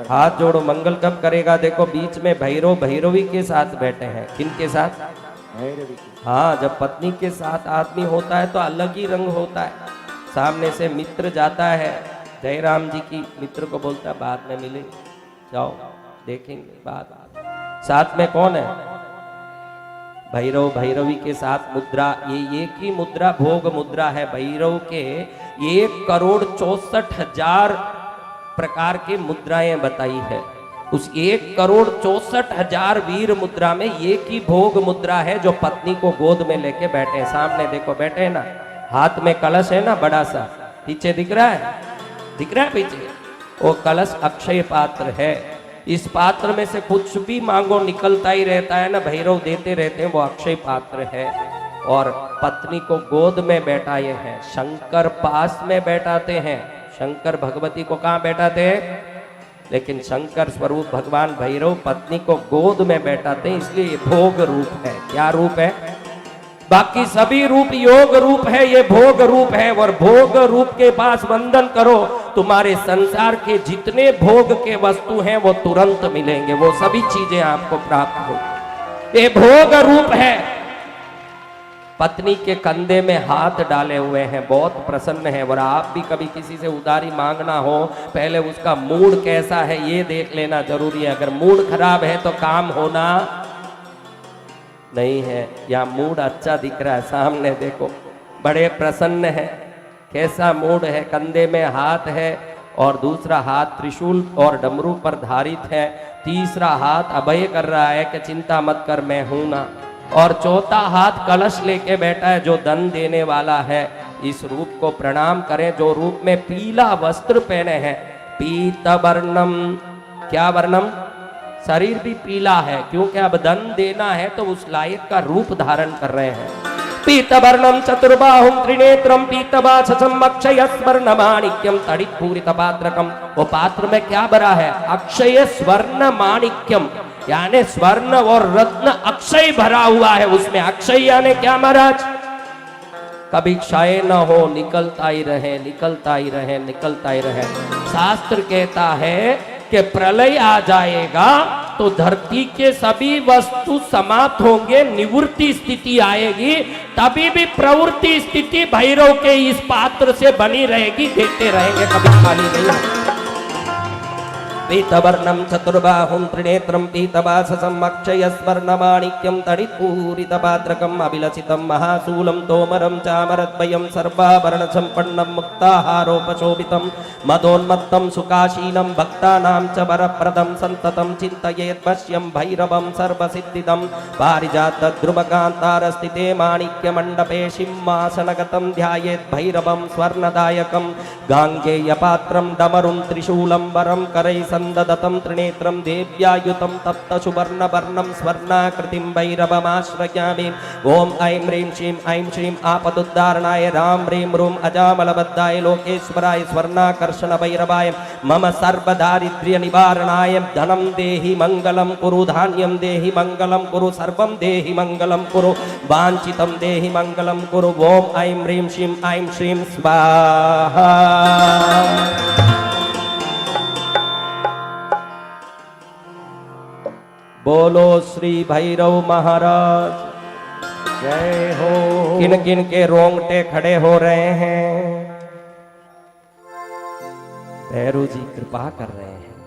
हाथ जोड़ो। मंगल कब करेगा? देखो बीच में भैरव भैरवी के साथ बैठे हैं। किन के साथ? भैरवी। हाँ, जब पत्नी के साथ आदमी होता है तो अलग ही रंग होता है। सामने से मित्र जाता है, जयराम जी की मित्र को बोलता है बाद में मिले, जाओ देखेंगे बाद। साथ में कौन है? भैरव भैरवी के साथ मुद्रा। ये एक ही मुद्रा भोग मुद्रा है। भैरव के 1,64,000 प्रकार की मुद्राएं बताई है। उस 1,64,000 वीर मुद्रा में एक ही भोग मुद्रा है जो पत्नी को गोद में लेके बैठे हैं। सामने देखो बैठे हैं ना, हाथ में कलश है ना बड़ा सा, पीछे दिख रहा है? दिख रहा है पीछे? वो कलश अक्षय पात्र है। इस पात्र में से कुछ भी मांगो निकलता ही रहता है ना, भैरव देते रहते हैं, वो अक्षय पात्र है। और पत्नी को गोद में बैठाए हैं। शंकर पास में बैठाते हैं। शंकर भगवती को कहाँ बैठाते हैं? लेकिन शंकर स्वरूप भगवान भैरव पत्नी को गोद में बैठाते हैं, इसलिए ये भोग रूप है। क्या रूप है? बाकी सभी रूप योग रूप है, ये भोग रूप है। और भोग रूप के पास वंदन करो, तुम्हारे संसार के जितने भोग के वस्तु हैं वो तुरंत मिलेंगे, वो सभी चीजें आपको प्राप्त हो। ये भोग रूप है। पत्नी के कंधे में हाथ डाले हुए हैं, बहुत प्रसन्न है। और आप भी कभी किसी से उधारी मांगना हो, पहले उसका मूड कैसा है ये देख लेना जरूरी है। अगर मूड खराब है तो काम होना नहीं है। या मूड अच्छा दिख रहा है, सामने देखो बड़े प्रसन्न है, कैसा मूड है? कंधे में हाथ है और दूसरा हाथ त्रिशूल और डमरू पर धारित है। तीसरा हाथ अभय कर रहा है कि चिंता मत कर, मैं हूं ना। और चौथा हाथ कलश लेके बैठा है जो धन देने वाला है। इस रूप को प्रणाम करें जो रूप में पीला वस्त्र पहने हैं। पीत वर्णम, क्या वर्णम? शरीर भी पीला है, क्योंकि अब धन देना है तो उस लायक का रूप धारण कर रहे हैं। पीतवर्णम चतुर्बाहुं त्रिनेत्रम पीतवाससं अक्षय स्वर्ण माणिक्यम तड़ितपूरित पात्रकम। वो पात्र में क्या भरा है? अक्षय स्वर्ण माणिक्यम, यानी स्वर्ण और रत्न अक्षय भरा हुआ है उसमें। अक्षय यानी क्या महाराज? कभी क्षय न हो, निकलता ही रहे, निकलता ही रहे, निकलता ही रहे। शास्त्र कहता है कि प्रलय आ जाएगा तो धरती के सभी वस्तु समाप्त होंगे, निवृत्ति स्थिति आएगी, तभी भी प्रवृत्ति स्थिति भैरव के इस पात्र से बनी रहेगी, देते रहेंगे, कभी खाली नहीं। पीतवर्णम चतुर्बाहुं त्रिनेत्रम पीतवाससं अक्षय स्वर्ण माणिक्यम तड़ितपूरित पात्रकम अभिलषितं महाशूलं तोमरं चामरद्वयं सर्वाभरण संपन्नं मुक्ताहारोपशोभितं मदोन्मत्तं सुखासीनं भक्तानां च वरप्रदं सन्ततं चिन्तयेत् पश्यं भैरवं सर्वसिद्धिदं पारिजातद्रुमकान्तारस्थिते माणिक्यमण्डपे सिंहासनगतं ध्यायेत् भैरवं स्वर्णदायकं गाङ्गेयपात्रं डमरुं त्रिशूलं वरं करैः ददतं त्रिनेत्रं देव्यायुतं तप्त सुवर्ण वर्णं स्वर्णाकृतिं भैरवमाश्रयामि। ओम ऐं ह्रीं श्रीं ऐं श्रीं आपदुद्धारणाय रां ह्रीं रूं अजामलबद्धाय लोकेश्वराय स्वर्णाकर्षण भैरवाय मम सर्वदारिद्र्य निवारणाय धनं देहि मंगलं कुरु, धान्यं देहि मंगलं कुरु, सर्वं देहि मंगलं कुरु, वाञ्छितं देहि मंगलं कुरु। ओम ऐं ह्रीं श्रीं ऐं श्रीं स्वाहा। बोलो श्री भैरव महाराज जय हो। किन किन के रोंगटे खड़े हो रहे हैं? भैरव जी कृपा कर रहे हैं।